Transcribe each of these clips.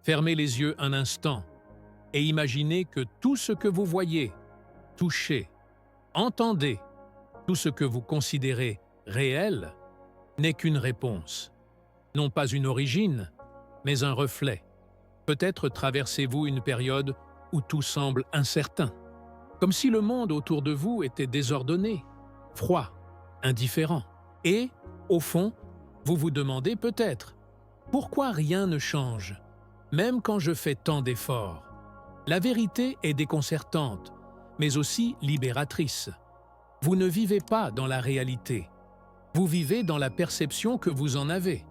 Fermez les yeux un instant et imaginez que tout ce que vous voyez, touchez, entendez, tout ce que vous considérez réel n'est qu'une réponse. Non pas une origine, mais un reflet. Peut-être traversez-vous une période où tout semble incertain, comme si le monde autour de vous était désordonné, froid, indifférent. Et, au fond, vous vous demandez peut-être « Pourquoi rien ne change, même quand je fais tant d'efforts ?» La vérité est déconcertante, mais aussi libératrice. Vous ne vivez pas dans la réalité. Vous vivez dans la perception que vous en avez.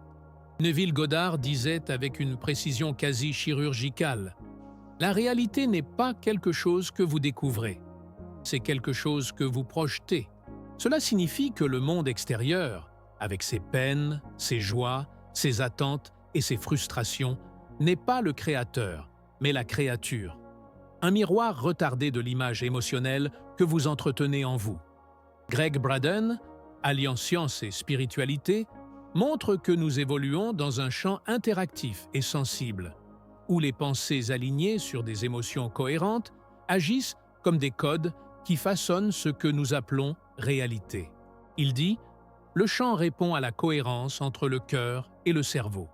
Neville Goddard disait avec une précision quasi chirurgicale « La réalité n'est pas quelque chose que vous découvrez, c'est quelque chose que vous projetez. » Cela signifie que le monde extérieur, avec ses peines, ses joies, ses attentes et ses frustrations, n'est pas le créateur, mais la créature. Un miroir retardé de l'image émotionnelle que vous entretenez en vous. Greg Braden, alliant science et spiritualité, montre que nous évoluons dans un champ interactif et sensible, où les pensées alignées sur des émotions cohérentes agissent comme des codes qui façonnent ce que nous appelons réalité. Il dit « Le champ répond à la cohérence entre le cœur et le cerveau. »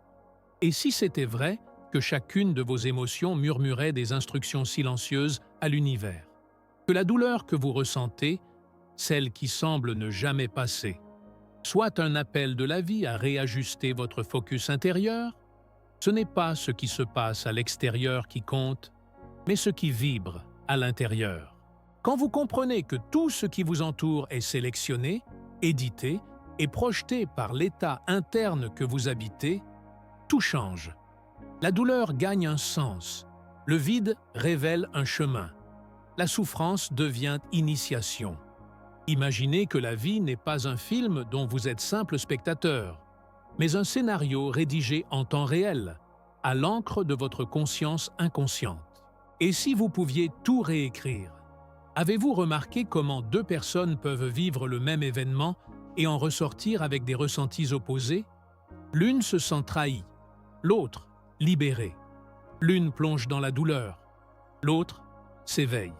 Et si c'était vrai que chacune de vos émotions murmurait des instructions silencieuses à l'univers, que la douleur que vous ressentez, celle qui semble ne jamais passer, soit un appel de la vie à réajuster votre focus intérieur, ce n'est pas ce qui se passe à l'extérieur qui compte, mais ce qui vibre à l'intérieur. Quand vous comprenez que tout ce qui vous entoure est sélectionné, édité et projeté par l'état interne que vous habitez, tout change. La douleur gagne un sens, le vide révèle un chemin, la souffrance devient initiation. Imaginez que la vie n'est pas un film dont vous êtes simple spectateur, mais un scénario rédigé en temps réel, à l'encre de votre conscience inconsciente. Et si vous pouviez tout réécrire? Avez-vous remarqué comment deux personnes peuvent vivre le même événement et en ressortir avec des ressentis opposés? L'une se sent trahie, l'autre libérée. L'une plonge dans la douleur, l'autre s'éveille.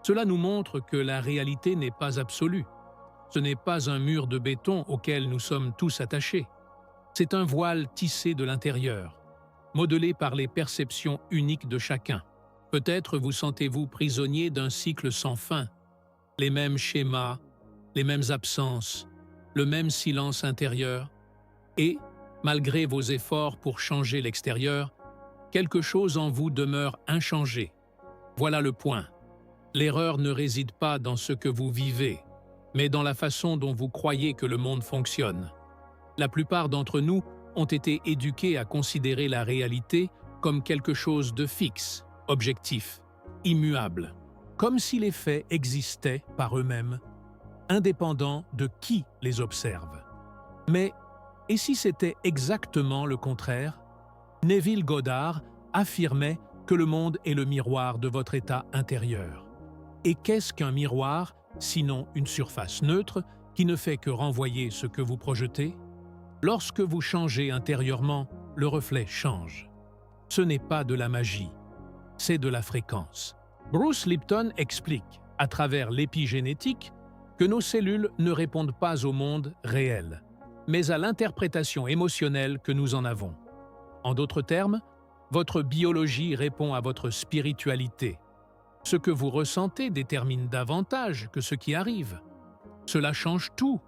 Cela nous montre que la réalité n'est pas absolue. Ce n'est pas un mur de béton auquel nous sommes tous attachés. C'est un voile tissé de l'intérieur, modelé par les perceptions uniques de chacun. Peut-être vous sentez-vous prisonnier d'un cycle sans fin. Les mêmes schémas, les mêmes absences, le même silence intérieur. Et, malgré vos efforts pour changer l'extérieur, quelque chose en vous demeure inchangé. Voilà le point. L'erreur ne réside pas dans ce que vous vivez, mais dans la façon dont vous croyez que le monde fonctionne. La plupart d'entre nous ont été éduqués à considérer la réalité comme quelque chose de fixe, objectif, immuable, comme si les faits existaient par eux-mêmes, indépendants de qui les observe. Mais, et si c'était exactement le contraire? Neville Goddard affirmait que le monde est le miroir de votre état intérieur. Et qu'est-ce qu'un miroir, sinon une surface neutre qui ne fait que renvoyer ce que vous projetez? Lorsque vous changez intérieurement, le reflet change. Ce n'est pas de la magie, c'est de la fréquence. Bruce Lipton explique, à travers l'épigénétique, que nos cellules ne répondent pas au monde réel, mais à l'interprétation émotionnelle que nous en avons. En d'autres termes, votre biologie répond à votre spiritualité. Ce que vous ressentez détermine davantage que ce qui arrive. Cela change tout,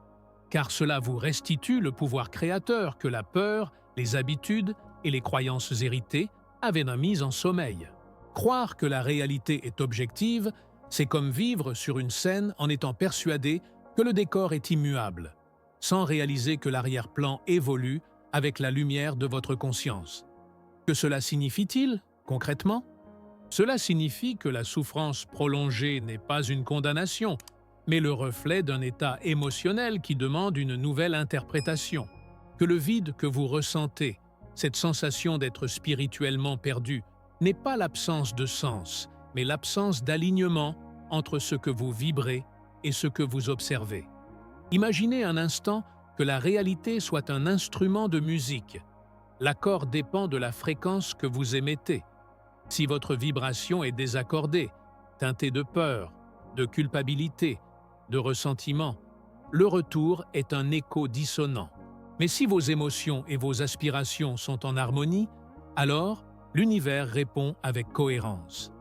car cela vous restitue le pouvoir créateur que la peur, les habitudes et les croyances héritées avaient mis en sommeil. Croire que la réalité est objective, c'est comme vivre sur une scène en étant persuadé que le décor est immuable, sans réaliser que l'arrière-plan évolue avec la lumière de votre conscience. Que cela signifie-t-il, concrètement? Cela signifie que la souffrance prolongée n'est pas une condamnation, mais le reflet d'un état émotionnel qui demande une nouvelle interprétation. Que le vide que vous ressentez, cette sensation d'être spirituellement perdu, n'est pas l'absence de sens, mais l'absence d'alignement entre ce que vous vibrez et ce que vous observez. Imaginez un instant que la réalité soit un instrument de musique. L'accord dépend de la fréquence que vous émettez. Si votre vibration est désaccordée, teintée de peur, de culpabilité, de ressentiment, le retour est un écho dissonant. Mais si vos émotions et vos aspirations sont en harmonie, alors l'univers répond avec cohérence.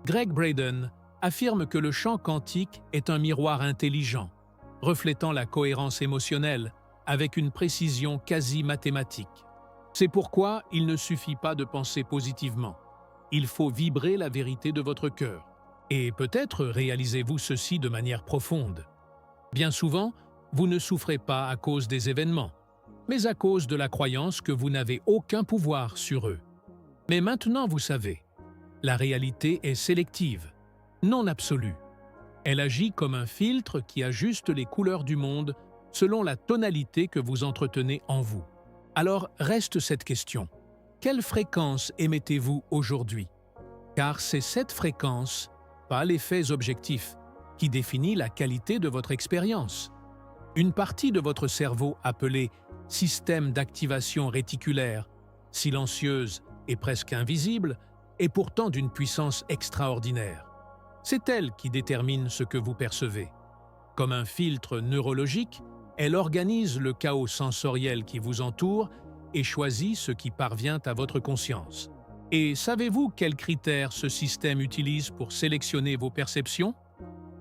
Gregg Braden affirme que le champ quantique est un miroir intelligent, reflétant la cohérence émotionnelle avec une précision quasi mathématique. C'est pourquoi il ne suffit pas de penser positivement. Il faut vibrer la vérité de votre cœur. Et peut-être réalisez-vous ceci de manière profonde. Bien souvent, vous ne souffrez pas à cause des événements, mais à cause de la croyance que vous n'avez aucun pouvoir sur eux. Mais maintenant vous savez, la réalité est sélective, non absolue. Elle agit comme un filtre qui ajuste les couleurs du monde selon la tonalité que vous entretenez en vous. Alors reste cette question. Quelle fréquence émettez-vous aujourd'hui? Car c'est cette fréquence, pas les faits objectifs, qui définit la qualité de votre expérience. Une partie de votre cerveau appelée système d'activation réticulaire, silencieuse et presque invisible, est pourtant d'une puissance extraordinaire. C'est elle qui détermine ce que vous percevez. Comme un filtre neurologique, elle organise le chaos sensoriel qui vous entoure et choisit ce qui parvient à votre conscience. Et savez-vous quels critères ce système utilise pour sélectionner vos perceptions?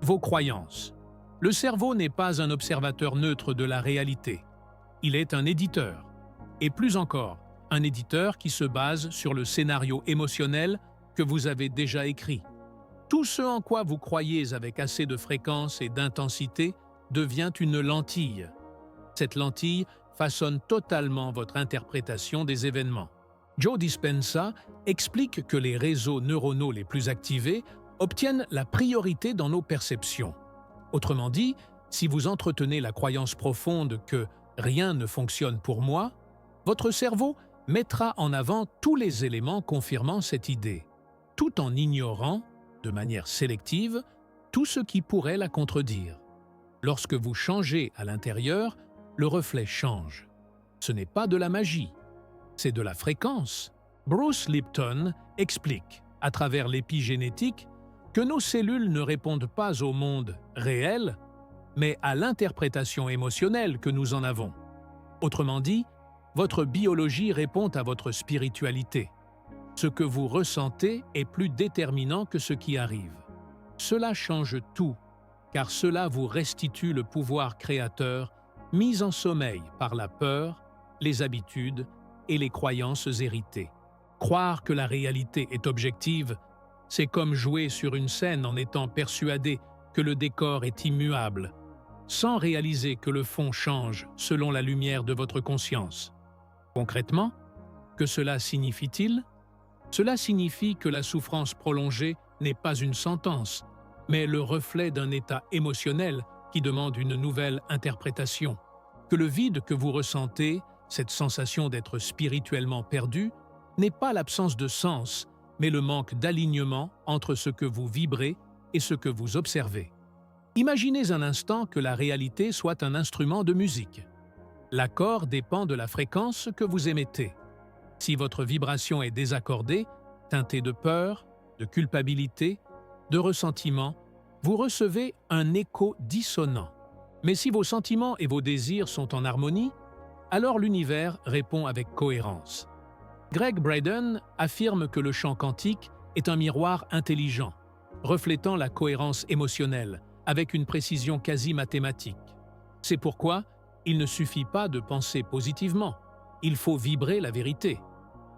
Vos croyances. Le cerveau n'est pas un observateur neutre de la réalité. Il est un éditeur. Et plus encore, un éditeur qui se base sur le scénario émotionnel que vous avez déjà écrit. Tout ce en quoi vous croyez avec assez de fréquence et d'intensité devient une lentille. Cette lentille façonne totalement votre interprétation des événements. Joe Dispenza explique que les réseaux neuronaux les plus activés obtiennent la priorité dans nos perceptions. Autrement dit, si vous entretenez la croyance profonde que « rien ne fonctionne pour moi », votre cerveau mettra en avant tous les éléments confirmant cette idée, tout en ignorant, de manière sélective, tout ce qui pourrait la contredire. Lorsque vous changez à l'intérieur, le reflet change. Ce n'est pas de la magie, c'est de la fréquence. Bruce Lipton explique, à travers l'épigénétique, que nos cellules ne répondent pas au monde réel, mais à l'interprétation émotionnelle que nous en avons. Autrement dit, votre biologie répond à votre spiritualité. Ce que vous ressentez est plus déterminant que ce qui arrive. Cela change tout, car cela vous restitue le pouvoir créateur mis en sommeil par la peur, les habitudes et les croyances héritées. Croire que la réalité est objective, c'est comme jouer sur une scène en étant persuadé que le décor est immuable, sans réaliser que le fond change selon la lumière de votre conscience. Concrètement, que cela signifie-t-il? Cela signifie que la souffrance prolongée n'est pas une sentence, mais le reflet d'un état émotionnel qui demande une nouvelle interprétation. Que le vide que vous ressentez, cette sensation d'être spirituellement perdu, n'est pas l'absence de sens, mais le manque d'alignement entre ce que vous vibrez et ce que vous observez. Imaginez un instant que la réalité soit un instrument de musique. L'accord dépend de la fréquence que vous émettez. Si votre vibration est désaccordée, teintée de peur, de culpabilité, de ressentiment, vous recevez un écho dissonant. Mais si vos sentiments et vos désirs sont en harmonie, alors l'univers répond avec cohérence. Gregg Braden affirme que le champ quantique est un miroir intelligent, reflétant la cohérence émotionnelle avec une précision quasi mathématique. C'est pourquoi il ne suffit pas de penser positivement, il faut vibrer la vérité.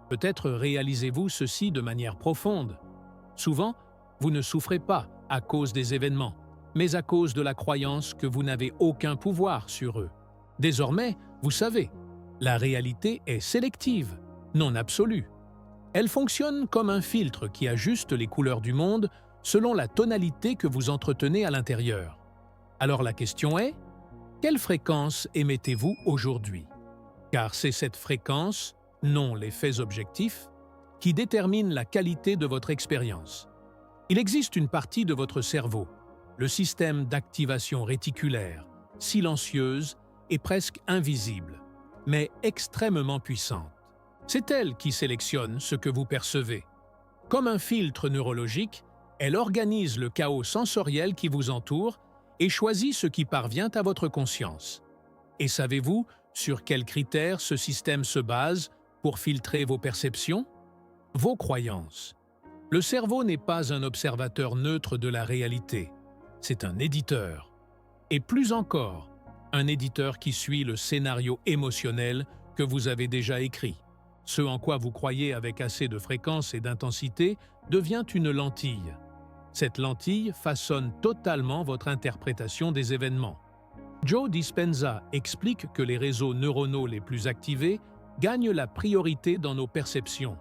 Peut-être réalisez-vous ceci de manière profonde. Souvent, vous ne souffrez pas à cause des événements, mais à cause de la croyance que vous n'avez aucun pouvoir sur eux. Désormais, vous savez, la réalité est sélective, non absolue. Elle fonctionne comme un filtre qui ajuste les couleurs du monde selon la tonalité que vous entretenez à l'intérieur. Alors la question est, quelle fréquence émettez-vous aujourd'hui? Car c'est cette fréquence, non les faits objectifs, qui détermine la qualité de votre expérience. Il existe une partie de votre cerveau, le système d'activation réticulaire, silencieuse et presque invisible, mais extrêmement puissante. C'est elle qui sélectionne ce que vous percevez. Comme un filtre neurologique, elle organise le chaos sensoriel qui vous entoure et choisit ce qui parvient à votre conscience. Et savez-vous sur quels critères ce système se base pour filtrer vos perceptions? Vos croyances. Le cerveau n'est pas un observateur neutre de la réalité, c'est un éditeur. Et plus encore, un éditeur qui suit le scénario émotionnel que vous avez déjà écrit. Ce en quoi vous croyez avec assez de fréquence et d'intensité devient une lentille. Cette lentille façonne totalement votre interprétation des événements. Joe Dispenza explique que les réseaux neuronaux les plus activés gagnent la priorité dans nos perceptions.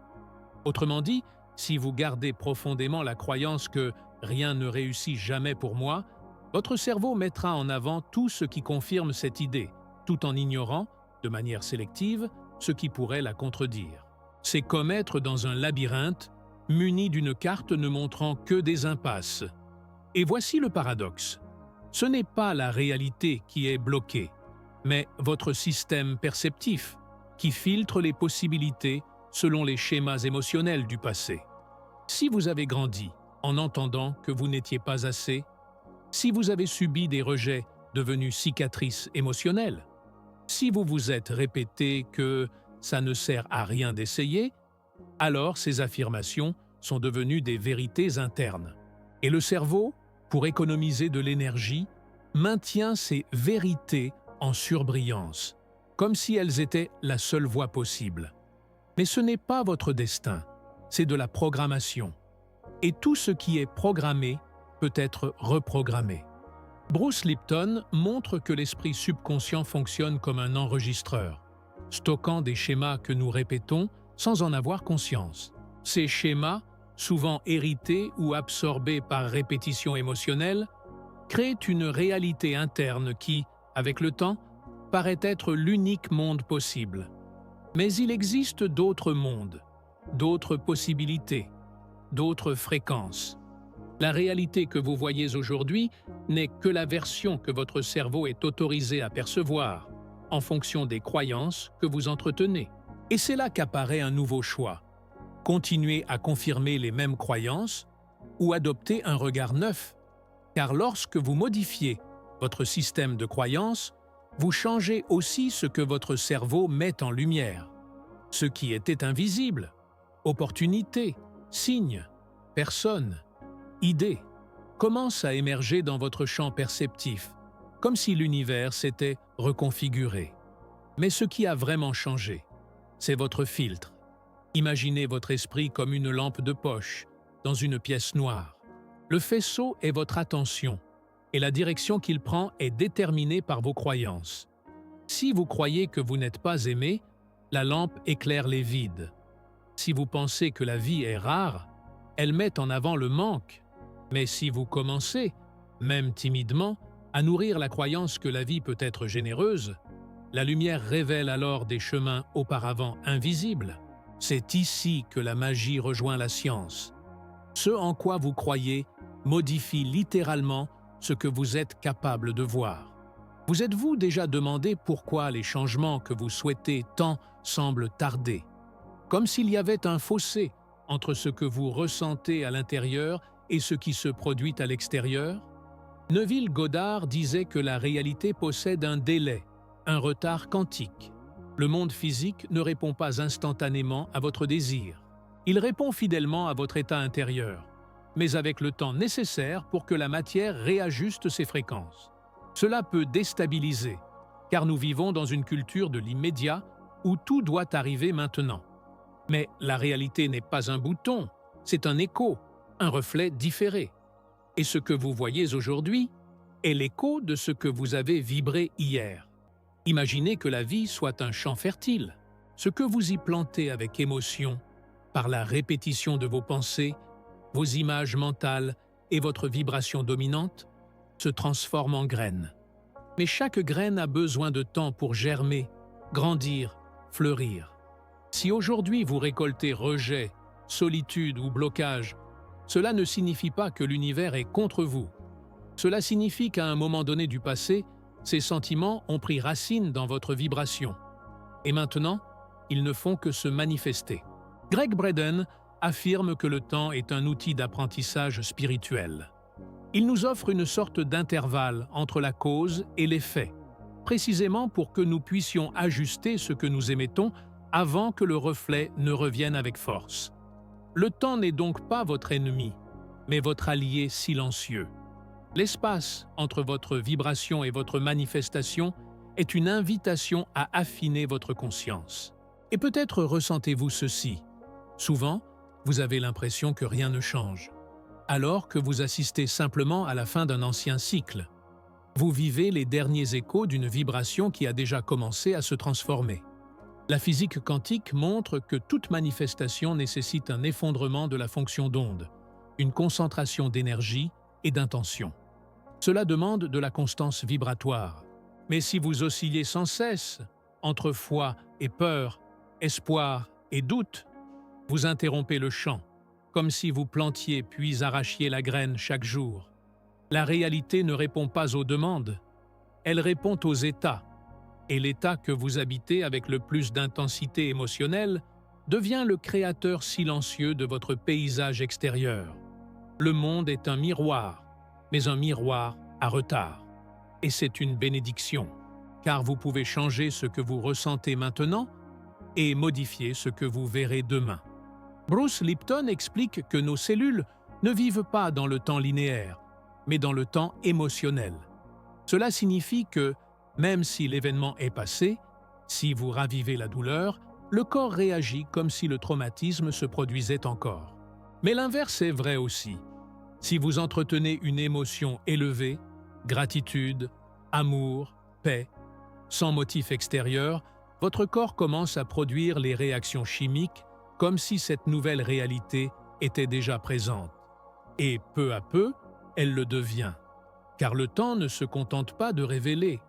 Autrement dit, si vous gardez profondément la croyance que « rien ne réussit jamais pour moi », votre cerveau mettra en avant tout ce qui confirme cette idée, tout en ignorant, de manière sélective, ce qui pourrait la contredire. C'est comme être dans un labyrinthe, muni d'une carte ne montrant que des impasses. Et voici le paradoxe. Ce n'est pas la réalité qui est bloquée, mais votre système perceptif, qui filtre les possibilités selon les schémas émotionnels du passé. Si vous avez grandi en entendant que vous n'étiez pas assez, si vous avez subi des rejets devenus cicatrices émotionnelles, si vous vous êtes répété que ça ne sert à rien d'essayer, alors ces affirmations sont devenues des vérités internes. Et le cerveau, pour économiser de l'énergie, maintient ces vérités en surbrillance, comme si elles étaient la seule voie possible. Mais ce n'est pas votre destin, c'est de la programmation. Et tout ce qui est programmé peut être reprogrammé. Bruce Lipton montre que l'esprit subconscient fonctionne comme un enregistreur, stockant des schémas que nous répétons sans en avoir conscience. Ces schémas, souvent hérités ou absorbés par répétition émotionnelle, créent une réalité interne qui, avec le temps, paraît être l'unique monde possible. Mais il existe d'autres mondes, d'autres possibilités, d'autres fréquences. La réalité que vous voyez aujourd'hui n'est que la version que votre cerveau est autorisé à percevoir, en fonction des croyances que vous entretenez. Et c'est là qu'apparaît un nouveau choix. Continuer à confirmer les mêmes croyances ou adopter un regard neuf. Car lorsque vous modifiez votre système de croyances, vous changez aussi ce que votre cerveau met en lumière. Ce qui était invisible, opportunités, signes, personnes, idées, commencent à émerger dans votre champ perceptif, comme si l'univers s'était reconfiguré. Mais ce qui a vraiment changé, c'est votre filtre. Imaginez votre esprit comme une lampe de poche, dans une pièce noire. Le faisceau est votre attention, et la direction qu'il prend est déterminée par vos croyances. Si vous croyez que vous n'êtes pas aimé, la lampe éclaire les vides. Si vous pensez que la vie est rare, elle met en avant le manque. Mais si vous commencez, même timidement, à nourrir la croyance que la vie peut être généreuse, la lumière révèle alors des chemins auparavant invisibles. C'est ici que la magie rejoint la science. Ce en quoi vous croyez modifie littéralement ce que vous êtes capable de voir. Vous êtes-vous déjà demandé pourquoi les changements que vous souhaitez tant semblent tarder? Comme s'il y avait un fossé entre ce que vous ressentez à l'intérieur et ce qui se produit à l'extérieur? Neville Goddard disait que la réalité possède un délai, un retard quantique. Le monde physique ne répond pas instantanément à votre désir. Il répond fidèlement à votre état intérieur, mais avec le temps nécessaire pour que la matière réajuste ses fréquences. Cela peut déstabiliser, car nous vivons dans une culture de l'immédiat où tout doit arriver maintenant. Mais la réalité n'est pas un bouton, c'est un écho, un reflet différé. Et ce que vous voyez aujourd'hui est l'écho de ce que vous avez vibré hier. Imaginez que la vie soit un champ fertile. Ce que vous y plantez avec émotion, par la répétition de vos pensées, vos images mentales et votre vibration dominante, se transforme en graines. Mais chaque graine a besoin de temps pour germer, grandir, fleurir. Si aujourd'hui vous récoltez rejet, solitude ou blocage, cela ne signifie pas que l'univers est contre vous. Cela signifie qu'à un moment donné du passé, ces sentiments ont pris racine dans votre vibration. Et maintenant, ils ne font que se manifester. Gregg Braden affirme que le temps est un outil d'apprentissage spirituel. Il nous offre une sorte d'intervalle entre la cause et l'effet, précisément pour que nous puissions ajuster ce que nous émettons avant que le reflet ne revienne avec force. Le temps n'est donc pas votre ennemi, mais votre allié silencieux. L'espace entre votre vibration et votre manifestation est une invitation à affiner votre conscience. Et peut-être ressentez-vous ceci. Souvent, vous avez l'impression que rien ne change, alors que vous assistez simplement à la fin d'un ancien cycle. Vous vivez les derniers échos d'une vibration qui a déjà commencé à se transformer. La physique quantique montre que toute manifestation nécessite un effondrement de la fonction d'onde, une concentration d'énergie et d'intention. Cela demande de la constance vibratoire. Mais si vous oscillez sans cesse, entre foi et peur, espoir et doute, vous interrompez le chant, comme si vous plantiez puis arrachiez la graine chaque jour. La réalité ne répond pas aux demandes, elle répond aux états. Et l'état que vous habitez avec le plus d'intensité émotionnelle devient le créateur silencieux de votre paysage extérieur. Le monde est un miroir, mais un miroir à retard. Et c'est une bénédiction, car vous pouvez changer ce que vous ressentez maintenant et modifier ce que vous verrez demain. Bruce Lipton explique que nos cellules ne vivent pas dans le temps linéaire, mais dans le temps émotionnel. Cela signifie que, même si l'événement est passé, si vous ravivez la douleur, le corps réagit comme si le traumatisme se produisait encore. Mais l'inverse est vrai aussi. Si vous entretenez une émotion élevée, gratitude, amour, paix, sans motif extérieur, votre corps commence à produire les réactions chimiques comme si cette nouvelle réalité était déjà présente. Et peu à peu, elle le devient. Car le temps ne se contente pas de révéler,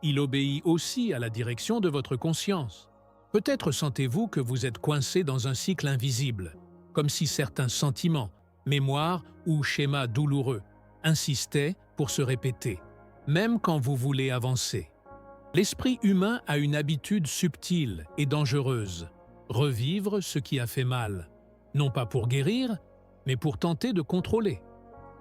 il obéit aussi à la direction de votre conscience. Peut-être sentez-vous que vous êtes coincé dans un cycle invisible, comme si certains sentiments, mémoires ou schémas douloureux insistaient pour se répéter, même quand vous voulez avancer. L'esprit humain a une habitude subtile et dangereuse, revivre ce qui a fait mal, non pas pour guérir, mais pour tenter de contrôler.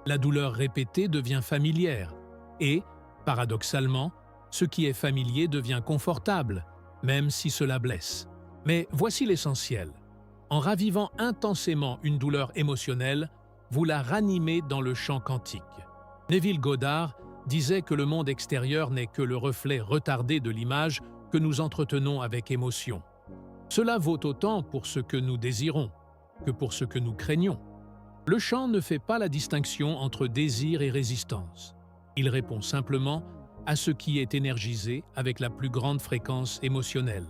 La douleur répétée devient familière et, paradoxalement, ce qui est familier devient confortable, même si cela blesse. Mais voici l'essentiel. En ravivant intensément une douleur émotionnelle, vous la ranimez dans le champ quantique. Neville Goddard disait que le monde extérieur n'est que le reflet retardé de l'image que nous entretenons avec émotion. Cela vaut autant pour ce que nous désirons que pour ce que nous craignons. Le chant ne fait pas la distinction entre désir et résistance. Il répond simplement à ce qui est énergisé avec la plus grande fréquence émotionnelle.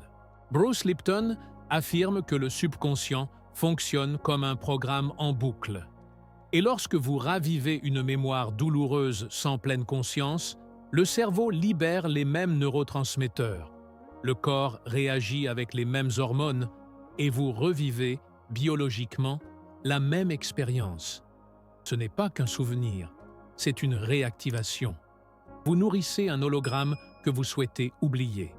Bruce Lipton affirme que le subconscient fonctionne comme un programme en boucle. Et lorsque vous ravivez une mémoire douloureuse sans pleine conscience, le cerveau libère les mêmes neurotransmetteurs. Le corps réagit avec les mêmes hormones et vous revivez, biologiquement, la même expérience. Ce n'est pas qu'un souvenir, c'est une réactivation. Vous nourrissez un hologramme que vous souhaitez oublier.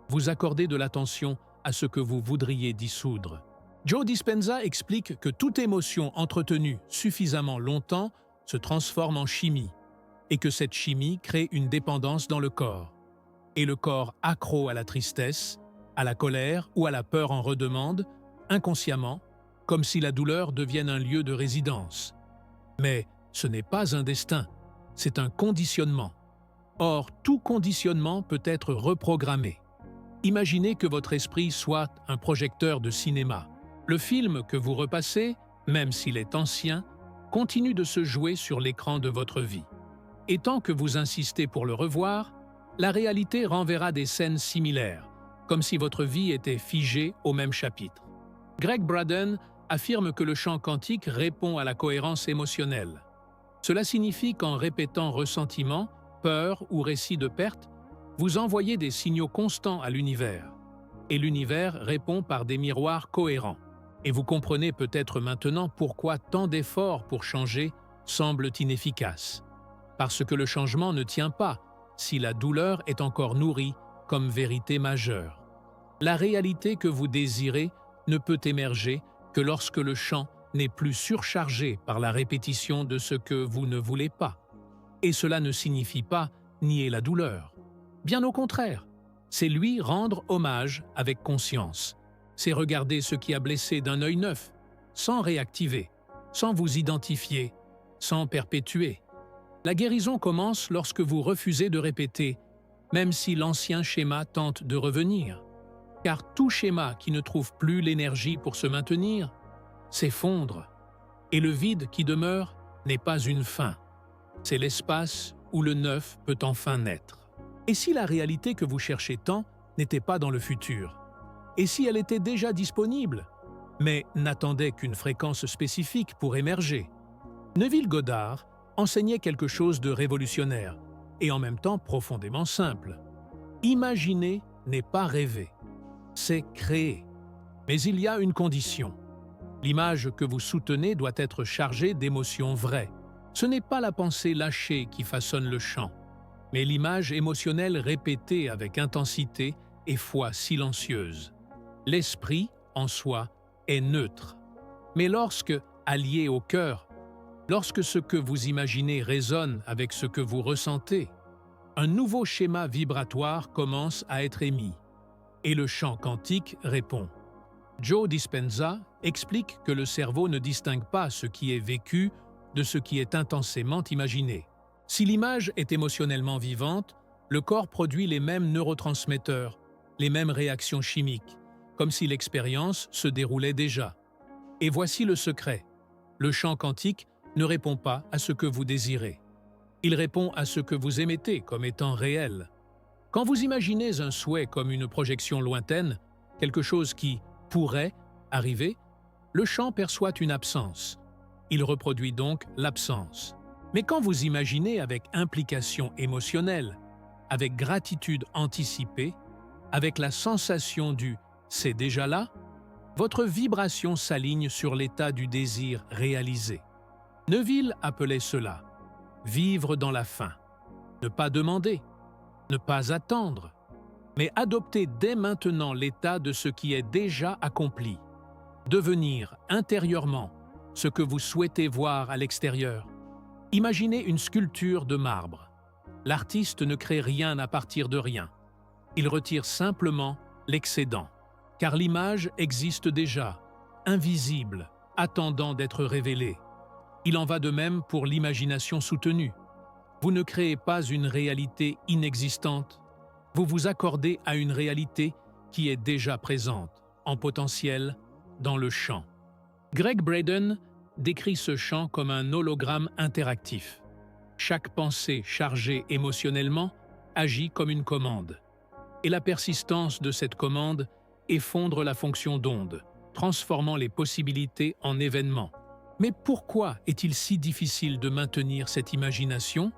Vous accordez de l'attention à ce que vous voudriez dissoudre. Joe Dispenza explique que toute émotion entretenue suffisamment longtemps se transforme en chimie et que cette chimie crée une dépendance dans le corps. Et le corps accro à la tristesse, à la colère ou à la peur en redemande, inconsciemment, comme si la douleur devienne un lieu de résidence. Mais ce n'est pas un destin, c'est un conditionnement. Or, tout conditionnement peut être reprogrammé. Imaginez que votre esprit soit un projecteur de cinéma. Le film que vous repassez, même s'il est ancien, continue de se jouer sur l'écran de votre vie. Et tant que vous insistez pour le revoir, la réalité renverra des scènes similaires, comme si votre vie était figée au même chapitre. Gregg Braden affirme que le champ quantique répond à la cohérence émotionnelle. Cela signifie qu'en répétant ressentiment, peur ou récit de perte, vous envoyez des signaux constants à l'univers. Et l'univers répond par des miroirs cohérents. Et vous comprenez peut-être maintenant pourquoi tant d'efforts pour changer semblent inefficaces. Parce que le changement ne tient pas si la douleur est encore nourrie comme vérité majeure. La réalité que vous désirez ne peut émerger que lorsque le champ n'est plus surchargé par la répétition de ce que vous ne voulez pas. Et cela ne signifie pas nier la douleur. Bien au contraire, c'est lui rendre hommage avec conscience. C'est regarder ce qui a blessé d'un œil neuf, sans réactiver, sans vous identifier, sans perpétuer. La guérison commence lorsque vous refusez de répéter, même si l'ancien schéma tente de revenir. Car tout schéma qui ne trouve plus l'énergie pour se maintenir s'effondre. Et le vide qui demeure n'est pas une fin. C'est l'espace où le neuf peut enfin naître. Et si la réalité que vous cherchez tant n'était pas dans le futur? Et si elle était déjà disponible, mais n'attendait qu'une fréquence spécifique pour émerger? Neville Goddard enseignait quelque chose de révolutionnaire et en même temps profondément simple. Imaginer n'est pas rêver, c'est créer. Mais il y a une condition. L'image que vous soutenez doit être chargée d'émotions vraies. Ce n'est pas la pensée lâchée qui façonne le champ, mais l'image émotionnelle répétée avec intensité et foi silencieuse. L'esprit, en soi, est neutre. Mais lorsque, allié au cœur, lorsque ce que vous imaginez résonne avec ce que vous ressentez, un nouveau schéma vibratoire commence à être émis, et le champ quantique répond. Joe Dispenza explique que le cerveau ne distingue pas ce qui est vécu de ce qui est intensément imaginé. Si l'image est émotionnellement vivante, le corps produit les mêmes neurotransmetteurs, les mêmes réactions chimiques, comme si l'expérience se déroulait déjà. Et voici le secret. Le champ quantique ne répond pas à ce que vous désirez. Il répond à ce que vous émettez comme étant réel. Quand vous imaginez un souhait comme une projection lointaine, quelque chose qui pourrait arriver, le champ perçoit une absence. Il reproduit donc l'absence. Mais quand vous imaginez avec implication émotionnelle, avec gratitude anticipée, avec la sensation du « c'est déjà là », votre vibration s'aligne sur l'état du désir réalisé. Neville appelait cela « vivre dans la faim ». Ne pas demander, ne pas attendre, mais adopter dès maintenant l'état de ce qui est déjà accompli. Devenir intérieurement ce que vous souhaitez voir à l'extérieur. Imaginez une sculpture de marbre. L'artiste ne crée rien à partir de rien. Il retire simplement l'excédent, car l'image existe déjà, invisible, attendant d'être révélée. Il en va de même pour l'imagination soutenue. Vous ne créez pas une réalité inexistante, vous vous accordez à une réalité qui est déjà présente, en potentiel, dans le champ. Greg Braden décrit ce champ comme un hologramme interactif. Chaque pensée chargée émotionnellement agit comme une commande. Et la persistance de cette commande effondre la fonction d'onde, transformant les possibilités en événements. Mais pourquoi est-il si difficile de maintenir cette imagination?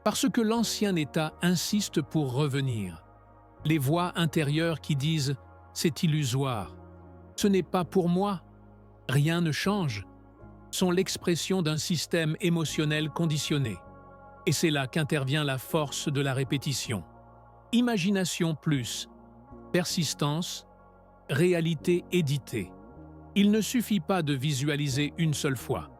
Parce que l'ancien état insiste pour revenir. Les voix intérieures qui disent « c'est illusoire »,« ce n'est pas pour moi »,« rien ne change », sont l'expression d'un système émotionnel conditionné. Et c'est là qu'intervient la force de la répétition. Imagination plus persistance, réalité éditée. Il ne suffit pas de visualiser une seule fois.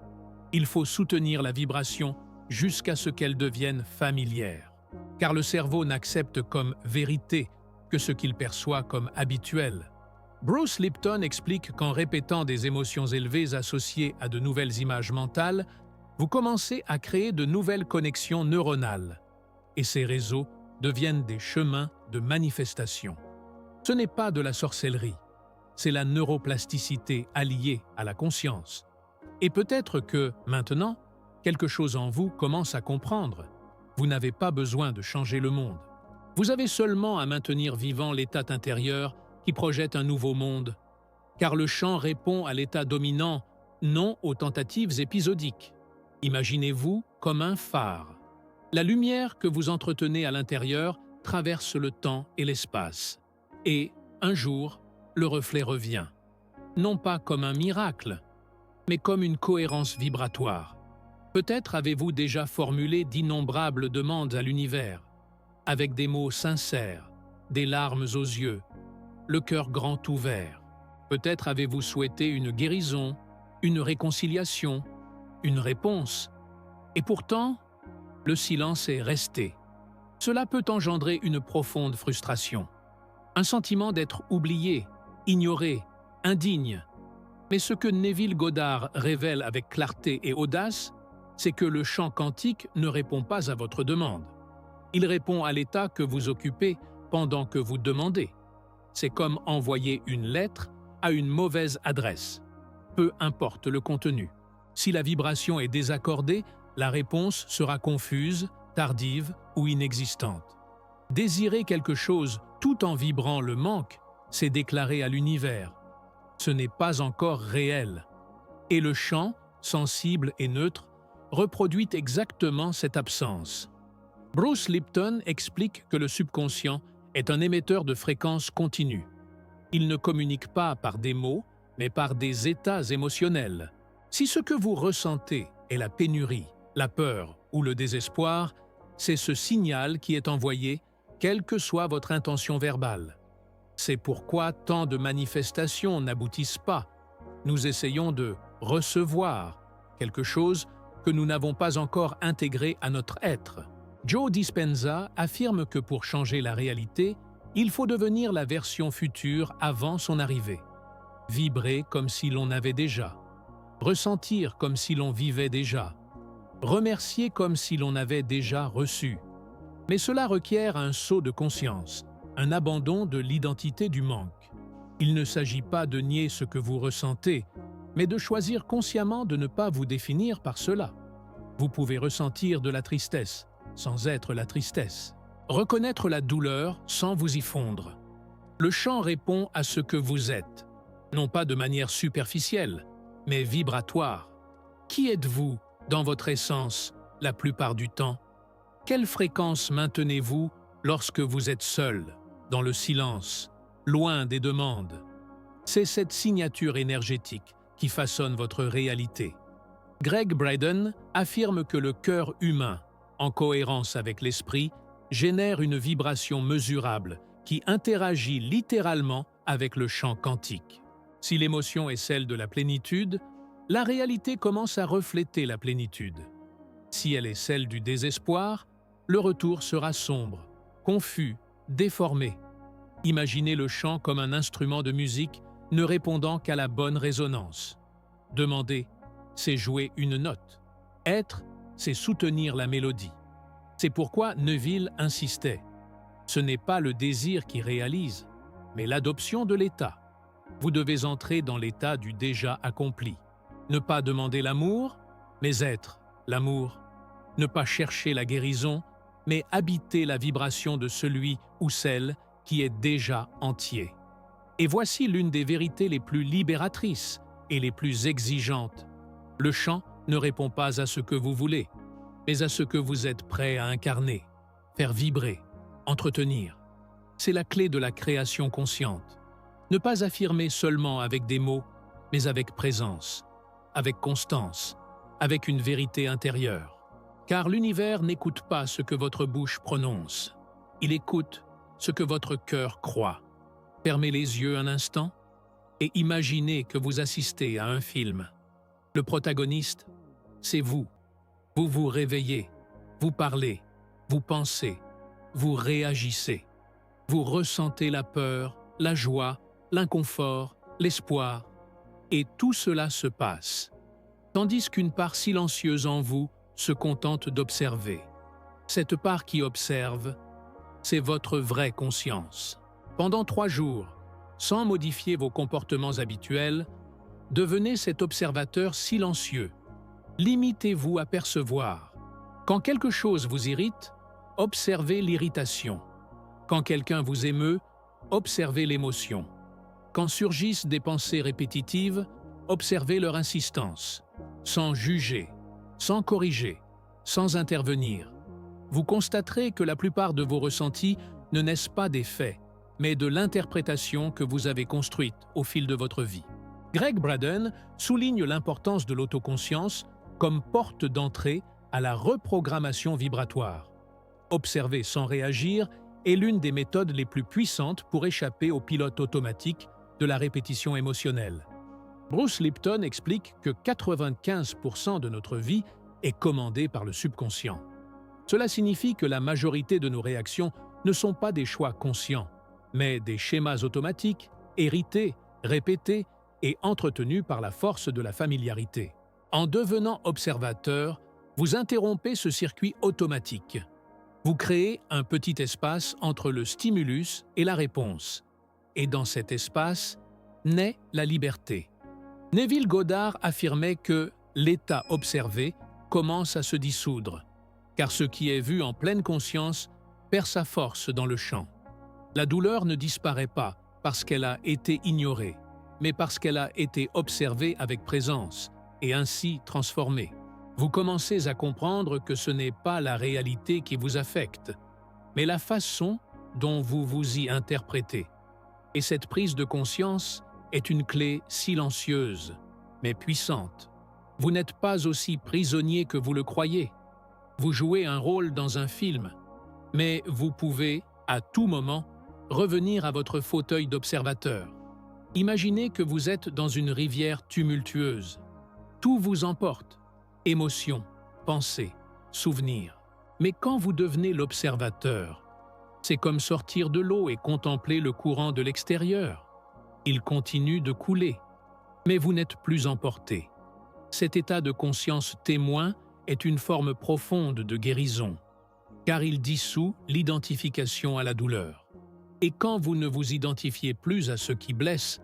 Il faut soutenir la vibration jusqu'à ce qu'elle devienne familière. Car le cerveau n'accepte comme vérité que ce qu'il perçoit comme habituel. Bruce Lipton explique qu'en répétant des émotions élevées associées à de nouvelles images mentales, vous commencez à créer de nouvelles connexions neuronales. Et ces réseaux deviennent des chemins de manifestation. Ce n'est pas de la sorcellerie, c'est la neuroplasticité alliée à la conscience. Et peut-être que, maintenant, quelque chose en vous commence à comprendre. Vous n'avez pas besoin de changer le monde. Vous avez seulement à maintenir vivant l'état intérieur qui projette un nouveau monde, car le champ répond à l'état dominant, non aux tentatives épisodiques. Imaginez-vous comme un phare. La lumière que vous entretenez à l'intérieur traverse le temps et l'espace. Et, un jour, le reflet revient. Non pas comme un miracle, mais comme une cohérence vibratoire. Peut-être avez-vous déjà formulé d'innombrables demandes à l'univers, avec des mots sincères, des larmes aux yeux, le cœur grand ouvert. Peut-être avez-vous souhaité une guérison, une réconciliation, une réponse. Et pourtant, le silence est resté. Cela peut engendrer une profonde frustration, un sentiment d'être oublié, ignoré, indigne. Mais ce que Neville Goddard révèle avec clarté et audace, c'est que le chant quantique ne répond pas à votre demande. Il répond à l'état que vous occupez pendant que vous demandez. C'est comme envoyer une lettre à une mauvaise adresse. Peu importe le contenu. Si la vibration est désaccordée, la réponse sera confuse, tardive ou inexistante. Désirer quelque chose tout en vibrant le manque, c'est déclarer à l'univers. Ce n'est pas encore réel. Et le chant, sensible et neutre, reproduit exactement cette absence. Bruce Lipton explique que le subconscient est un émetteur de fréquences continues. Il ne communique pas par des mots, mais par des états émotionnels. Si ce que vous ressentez est la pénurie, la peur ou le désespoir, c'est ce signal qui est envoyé, quelle que soit votre intention verbale. C'est pourquoi tant de manifestations n'aboutissent pas. Nous essayons de recevoir quelque chose que nous n'avons pas encore intégré à notre être. Joe Dispenza affirme que pour changer la réalité, il faut devenir la version future avant son arrivée. Vibrer comme si l'on avait déjà. Ressentir comme si l'on vivait déjà. Remercier comme si l'on avait déjà reçu. Mais cela requiert un saut de conscience, un abandon de l'identité du manque. Il ne s'agit pas de nier ce que vous ressentez, mais de choisir consciemment de ne pas vous définir par cela. Vous pouvez ressentir de la tristesse, sans être la tristesse. Reconnaître la douleur sans vous y fondre. Le chant répond à ce que vous êtes, non pas de manière superficielle, mais vibratoire. Qui êtes-vous dans votre essence la plupart du temps? Quelle fréquence maintenez-vous lorsque vous êtes seul, dans le silence, loin des demandes? C'est cette signature énergétique qui façonne votre réalité. Gregg Braden affirme que le cœur humain, en cohérence avec l'esprit, génère une vibration mesurable qui interagit littéralement avec le champ quantique. Si l'émotion est celle de la plénitude, la réalité commence à refléter la plénitude. Si elle est celle du désespoir, le retour sera sombre, confus, déformé. Imaginez le chant comme un instrument de musique ne répondant qu'à la bonne résonance. Demander, c'est jouer une note. Être, c'est soutenir la mélodie. C'est pourquoi Neville insistait. Ce n'est pas le désir qui réalise, mais l'adoption de l'état. Vous devez entrer dans l'état du déjà accompli. Ne pas demander l'amour, mais être l'amour. Ne pas chercher la guérison, mais habiter la vibration de celui ou celle qui est déjà entier. Et voici l'une des vérités les plus libératrices et les plus exigeantes. Le chant ne répond pas à ce que vous voulez, mais à ce que vous êtes prêt à incarner, faire vibrer, entretenir. C'est la clé de la création consciente. Ne pas affirmer seulement avec des mots, mais avec présence, avec constance, avec une vérité intérieure. Car l'univers n'écoute pas ce que votre bouche prononce. Il écoute ce que votre cœur croit. Fermez les yeux un instant et imaginez que vous assistez à un film. Le protagoniste, c'est vous. Vous vous réveillez, vous parlez, vous pensez, vous réagissez. Vous ressentez la peur, la joie, l'inconfort, l'espoir. Et tout cela se passe, tandis qu'une part silencieuse en vous se contente d'observer. Cette part qui observe, c'est votre vraie conscience. Pendant 3 jours, sans modifier vos comportements habituels, devenez cet observateur silencieux. Limitez-vous à percevoir. Quand quelque chose vous irrite, observez l'irritation. Quand quelqu'un vous émeut, observez l'émotion. Quand surgissent des pensées répétitives, observez leur insistance, sans juger, sans corriger, sans intervenir. Vous constaterez que la plupart de vos ressentis ne naissent pas des faits, mais de l'interprétation que vous avez construite au fil de votre vie. Gregg Braden souligne l'importance de l'autoconscience comme porte d'entrée à la reprogrammation vibratoire. Observer sans réagir est l'une des méthodes les plus puissantes pour échapper au pilote automatique de la répétition émotionnelle. Bruce Lipton explique que 95% de notre vie est commandée par le subconscient. Cela signifie que la majorité de nos réactions ne sont pas des choix conscients, mais des schémas automatiques, hérités, répétés et entretenus par la force de la familiarité. En devenant observateur, vous interrompez ce circuit automatique. Vous créez un petit espace entre le stimulus et la réponse. Et dans cet espace naît la liberté. Neville Goddard affirmait que l'état observé commence à se dissoudre, car ce qui est vu en pleine conscience perd sa force dans le champ. La douleur ne disparaît pas parce qu'elle a été ignorée, mais parce qu'elle a été observée avec présence et ainsi transformée. Vous commencez à comprendre que ce n'est pas la réalité qui vous affecte, mais la façon dont vous vous y interprétez. Et cette prise de conscience est une clé silencieuse, mais puissante. Vous n'êtes pas aussi prisonnier que vous le croyez. Vous jouez un rôle dans un film, mais vous pouvez, à tout moment, revenir à votre fauteuil d'observateur. Imaginez que vous êtes dans une rivière tumultueuse. Tout vous emporte. Émotions, pensées, souvenirs. Mais quand vous devenez l'observateur, c'est comme sortir de l'eau et contempler le courant de l'extérieur. Il continue de couler, mais vous n'êtes plus emporté. Cet état de conscience témoin est une forme profonde de guérison, car il dissout l'identification à la douleur. Et quand vous ne vous identifiez plus à ce qui blesse,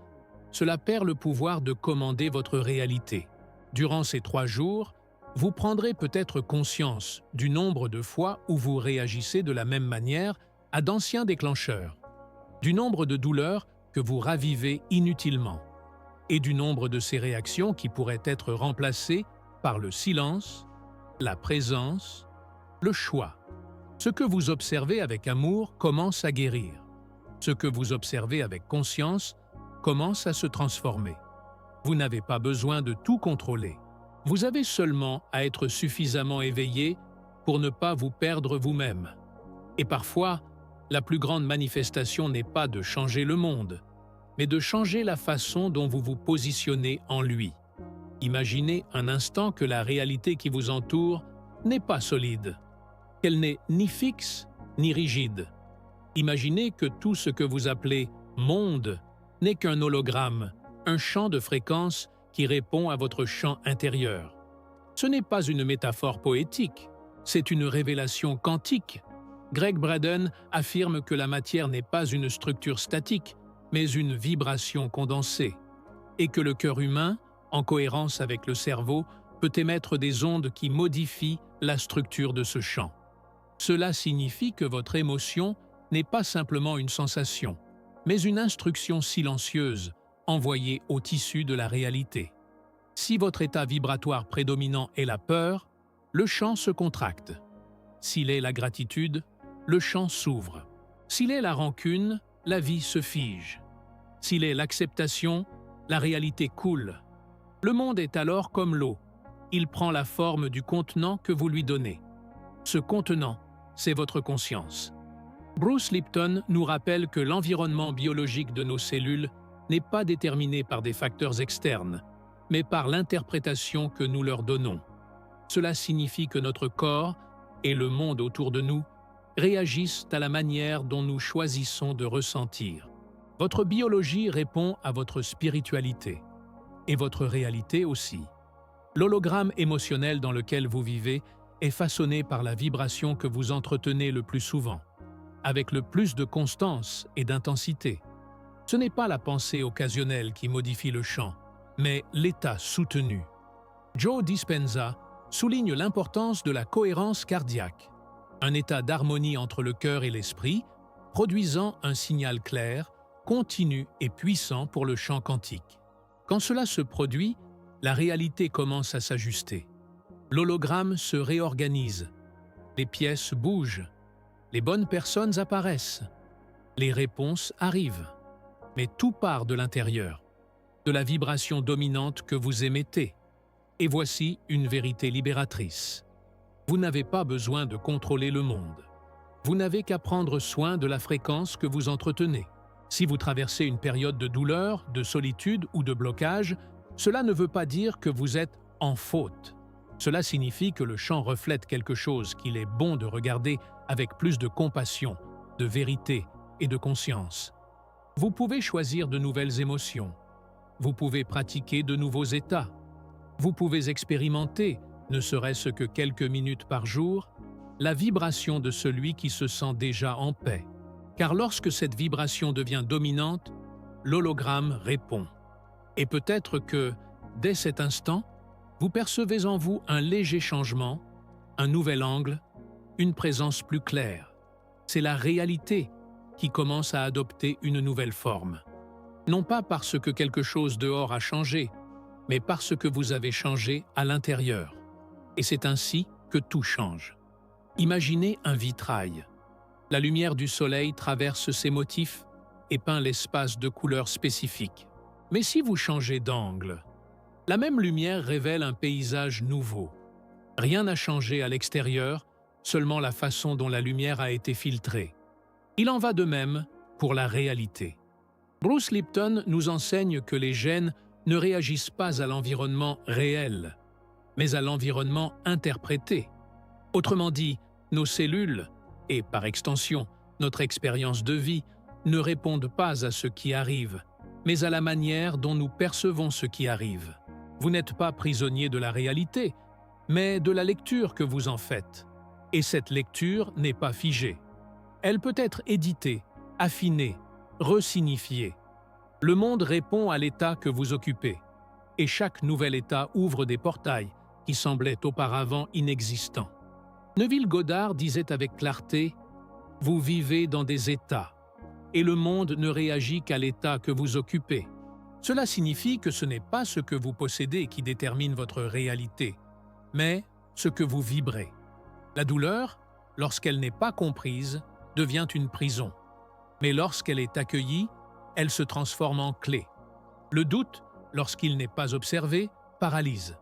cela perd le pouvoir de commander votre réalité. Durant ces 3 jours, vous prendrez peut-être conscience du nombre de fois où vous réagissez de la même manière à d'anciens déclencheurs, du nombre de douleurs que vous ravivez inutilement, et du nombre de ces réactions qui pourraient être remplacées par le silence, la présence, le choix. Ce que vous observez avec amour commence à guérir. Ce que vous observez avec conscience commence à se transformer. Vous n'avez pas besoin de tout contrôler. Vous avez seulement à être suffisamment éveillé pour ne pas vous perdre vous-même. Et parfois, la plus grande manifestation n'est pas de changer le monde, mais de changer la façon dont vous vous positionnez en lui. Imaginez un instant que la réalité qui vous entoure n'est pas solide, qu'elle n'est ni fixe ni rigide. Imaginez que tout ce que vous appelez « monde » n'est qu'un hologramme, un champ de fréquence qui répond à votre champ intérieur. Ce n'est pas une métaphore poétique, c'est une révélation quantique. Greg Braden affirme que la matière n'est pas une structure statique, mais une vibration condensée, et que le cœur humain, en cohérence avec le cerveau, peut émettre des ondes qui modifient la structure de ce champ. Cela signifie que votre émotion n'est pas simplement une sensation, mais une instruction silencieuse envoyée au tissu de la réalité. Si votre état vibratoire prédominant est la peur, le champ se contracte. S'il est la gratitude, le champ s'ouvre. S'il est la rancune, la vie se fige. S'il est l'acceptation, la réalité coule. Le monde est alors comme l'eau. Il prend la forme du contenant que vous lui donnez. Ce contenant, c'est votre conscience. Bruce Lipton nous rappelle que l'environnement biologique de nos cellules n'est pas déterminé par des facteurs externes, mais par l'interprétation que nous leur donnons. Cela signifie que notre corps et le monde autour de nous réagissent à la manière dont nous choisissons de ressentir. Votre biologie répond à votre spiritualité, et votre réalité aussi. L'hologramme émotionnel dans lequel vous vivez est façonné par la vibration que vous entretenez le plus souvent, avec le plus de constance et d'intensité. Ce n'est pas la pensée occasionnelle qui modifie le champ, mais l'état soutenu. Joe Dispenza souligne l'importance de la cohérence cardiaque, un état d'harmonie entre le cœur et l'esprit, produisant un signal clair, continu et puissant pour le champ quantique. Quand cela se produit, la réalité commence à s'ajuster. L'hologramme se réorganise, les pièces bougent, les bonnes personnes apparaissent, les réponses arrivent. Mais tout part de l'intérieur, de la vibration dominante que vous émettez. Et voici une vérité libératrice. Vous n'avez pas besoin de contrôler le monde. Vous n'avez qu'à prendre soin de la fréquence que vous entretenez. Si vous traversez une période de douleur, de solitude ou de blocage, cela ne veut pas dire que vous êtes en faute. Cela signifie que le chant reflète quelque chose qu'il est bon de regarder avec plus de compassion, de vérité et de conscience. Vous pouvez choisir de nouvelles émotions. Vous pouvez pratiquer de nouveaux états. Vous pouvez expérimenter, ne serait-ce que quelques minutes par jour, la vibration de celui qui se sent déjà en paix. Car lorsque cette vibration devient dominante, l'hologramme répond. Et peut-être que, dès cet instant, vous percevez en vous un léger changement, un nouvel angle, une présence plus claire. C'est la réalité qui commence à adopter une nouvelle forme. Non pas parce que quelque chose dehors a changé, mais parce que vous avez changé à l'intérieur. Et c'est ainsi que tout change. Imaginez un vitrail. La lumière du soleil traverse ses motifs et peint l'espace de couleurs spécifiques. Mais si vous changez d'angle, la même lumière révèle un paysage nouveau. Rien n'a changé à l'extérieur, seulement la façon dont la lumière a été filtrée. Il en va de même pour la réalité. Bruce Lipton nous enseigne que les gènes ne réagissent pas à l'environnement réel, mais à l'environnement interprété. Autrement dit, nos cellules, et par extension, notre expérience de vie, ne répondent pas à ce qui arrive, mais à la manière dont nous percevons ce qui arrive. Vous n'êtes pas prisonnier de la réalité, mais de la lecture que vous en faites. Et cette lecture n'est pas figée. Elle peut être éditée, affinée, resignifiée. Le monde répond à l'état que vous occupez, et chaque nouvel état ouvre des portails qui semblaient auparavant inexistants. Neville Goddard disait avec clarté « Vous vivez dans des états, et le monde ne réagit qu'à l'état que vous occupez. » Cela signifie que ce n'est pas ce que vous possédez qui détermine votre réalité, mais ce que vous vibrez. La douleur, lorsqu'elle n'est pas comprise, devient une prison. Mais lorsqu'elle est accueillie, elle se transforme en clé. Le doute, lorsqu'il n'est pas observé, paralyse.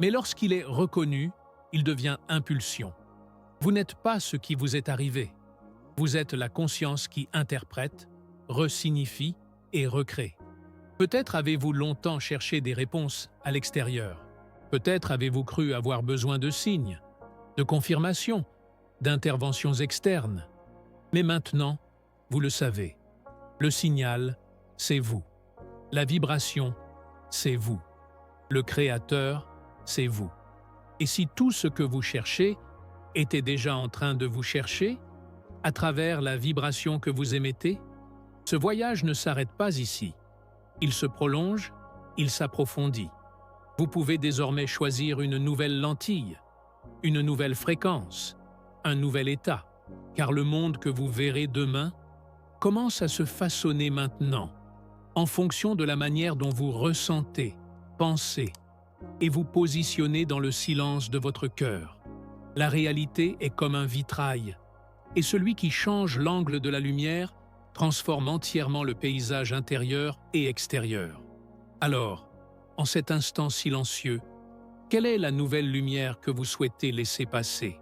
Mais lorsqu'il est reconnu, il devient impulsion. Vous n'êtes pas ce qui vous est arrivé. Vous êtes la conscience qui interprète, resignifie et recrée. Peut-être avez-vous longtemps cherché des réponses à l'extérieur. Peut-être avez-vous cru avoir besoin de signes, de confirmations, d'interventions externes. Mais maintenant, vous le savez. Le signal, c'est vous. La vibration, c'est vous. Le créateur, c'est vous. Et si tout ce que vous cherchez était déjà en train de vous chercher, à travers la vibration que vous émettez, ce voyage ne s'arrête pas ici. Il se prolonge, il s'approfondit. Vous pouvez désormais choisir une nouvelle lentille, une nouvelle fréquence, un nouvel état, car le monde que vous verrez demain commence à se façonner maintenant, en fonction de la manière dont vous ressentez, pensez et vous positionnez dans le silence de votre cœur. La réalité est comme un vitrail, et celui qui change l'angle de la lumière transforme entièrement le paysage intérieur et extérieur. Alors, en cet instant silencieux, quelle est la nouvelle lumière que vous souhaitez laisser passer ?